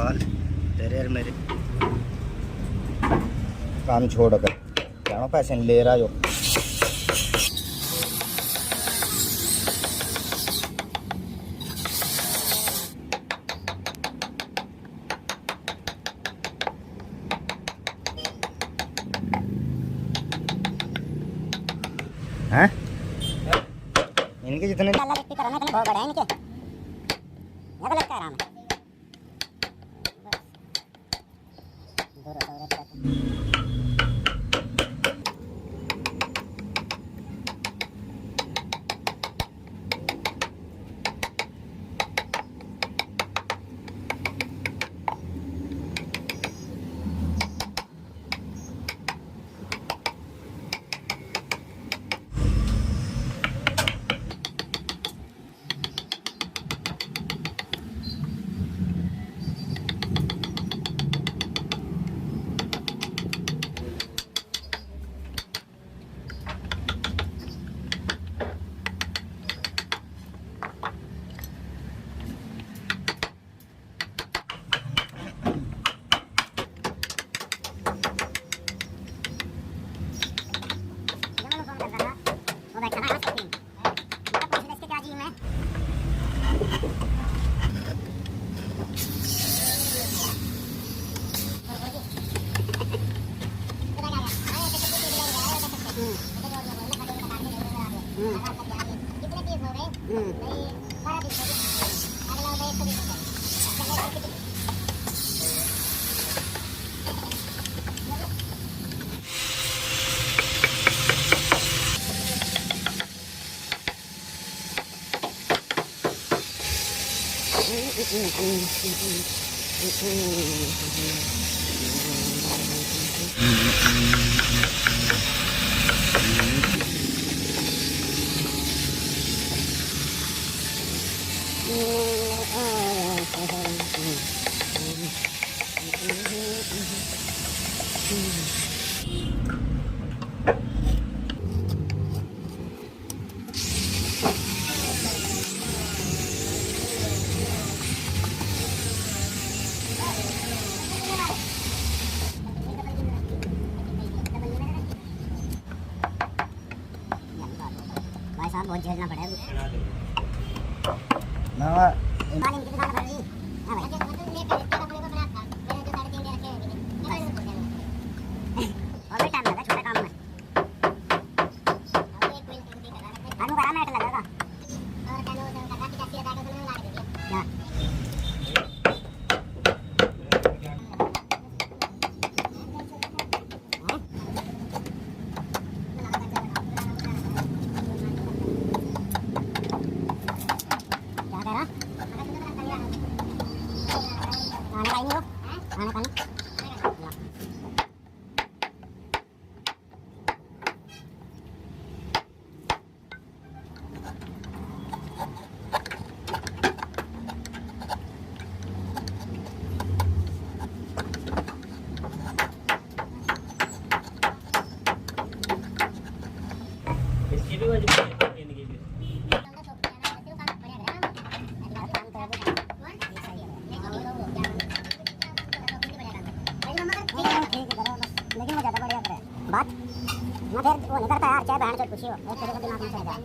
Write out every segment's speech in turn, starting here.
बाल तेरे और मेरे काम छोड़ कर क्या पैसे नहीं ले रहा जो हैं इनके जितने बहुत झेलना पड़ा बात मैं फिर वो नहीं करता यार, चाहे बहन चोट खुशी हो एक तेरे को दिमाग में चल जाए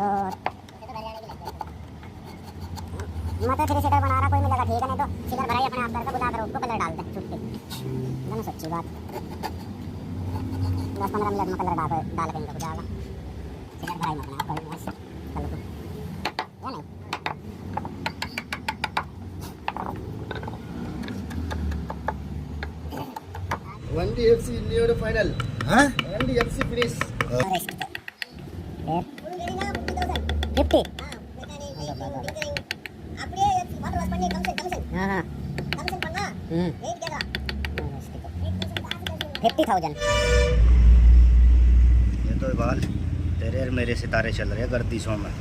और मैं तो फिर सीटर बना रहा, कोई मिलेगा ठीक है, नहीं तो सीटर भराई अपने आप करके बुला कर उसको कलर डाल दे छुट्टी एकदम सच्ची बात। 10-15 मिनट में कलर डाल के इनको जाएगा सीटर भराई में अपने आप कर कल को या नहीं। One DFC near the final. Huh? One DFC finish. 50. हाँ 50,000। ये तो बाल तेरे और मेरे सितारे चल रहे हैं गर्दिशों में।